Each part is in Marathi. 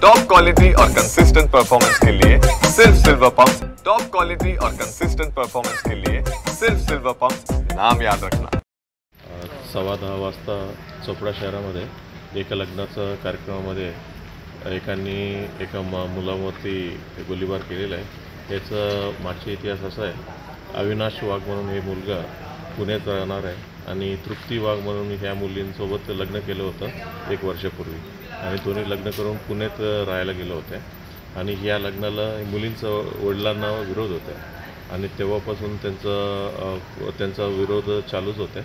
टॉप क्वालिटी और कंसिस्टेंट परफॉर्मेंस के लिए सिर्फ सिल्वर पंप। टॉप क्वालिटी और कंसिस्टेंट परफॉर्मेंस के लिए सिर्फ सिल्वर पंप, नाम याद रखना। 10:15 वाजता चोपडा शहरामध्ये एका लग्नाच्या कार्यक्रमामध्ये एकांनी एका मुलावरती गोळीबार केलेला आहे। याचा मागचा इतिहास असा आहे, अविनाश वाघ म्हणून हे मुलगा पुण्यात राहणार आहे आणि तृप्ती वाघ म्हणून ह्या मुलींसोबत लग्न केलं होतं 1 वर्षापूर्वी आणि दोन्ही लग्न करून पुण्यात राहायला गेले होते आणि या लग्नाला मुलींचा वडिलांना विरोध होता आणि तेव्हापासून त्यांचा विरोध चालूच होता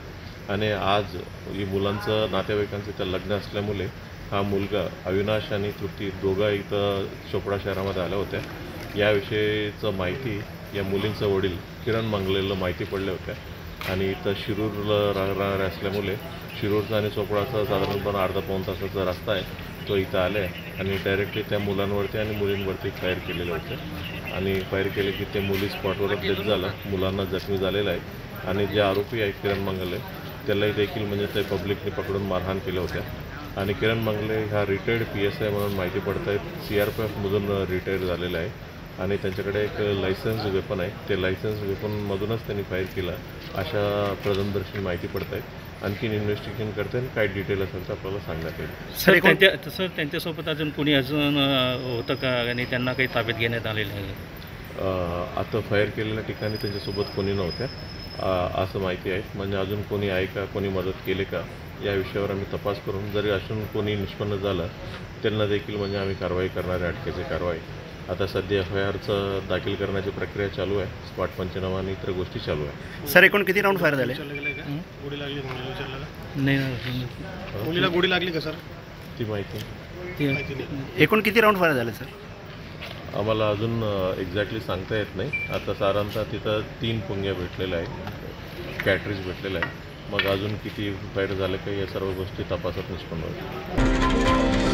आणि आज ही मुलांचं नातेवाईकांचं त्या लग्न असल्यामुळे हा मुलगा अविनाश आणि तृप्ती दोघा इथं चोपडा शहरामध्ये आल्या होत्या। याविषयीचं माहिती या मुलींचा वडील किरण मंगलेला माहिती पडले होते आणि इथं शिरूरला राहणार असल्यामुळे शिरूरचा आणि चोपडाचा साधारणपणे अर्धा पाऊण तासाचा रस्ता आहे, तो इथं आले आणि डायरेक्टली त्या मुलांवरती आणि मुलींवरती फायर केलेले होते आणि फायर केले की ते मुली स्पॉटवरच डेथ झाला, मुलांना जखमी झालेला आहे आणि जे आरोपी आहेत किरण मंगले त्यालाही देखील म्हणजे ते पब्लिकने पकडून मारहाण केलं होत्या आणि किरण मंगले हा रिटायर्ड PSI म्हणून माहिती पडत आहेत, CRPFमधून रिटायर झालेला आहे आणि त्यांच्याकडे एक लायसन्स वेपन आहे, ते लायसन्स वेपनमधूनच त्यांनी फायर केला अशा प्रथमदर्शी माहिती पडत आहेत। आणखीन इन्व्हेस्टिगेशन करते आणि काय डिटेल असेल तर आपल्याला सांगण्यात येईल। सर त्यांच्यासोबत अजून कोणी होतं का आणि त्यांना काही ताब्यात घेण्यात आलेलं आहे? आता फायर केलेल्या ठिकाणी त्यांच्यासोबत कोणी नव्हत्या असं माहिती आहे, म्हणजे अजून कोणी आहे का, कोणी मदत केली का या विषयावर आम्ही तपास करून जरी अजून कोणी निष्पन्न झालं त्यांना देखील म्हणजे आम्ही कारवाई करणार आहे, अटकेची कारवाई। आता सध्या FIRचं दाखल करण्याची प्रक्रिया चालू आहे, स्पॉट पंचनामा आणि इतर गोष्टी चालू आहे। सर एकूण किती राऊंड फायर झाले? गोळी लागली नाही, मुलीला गोळी लागली का सर? ती माहिती एकूण किती राऊंड फायर झाले सर? आम्हाला अजून एक्झॅक्टली सांगता येत नाही। आता साधारणतः तिथं 3 पुंग्या भेटलेल्या आहेत, कॅटरीज भेटलेलं आहे, मग अजून किती फायर झालं का या सर्व गोष्टी तपासात निष्पन्न होतील।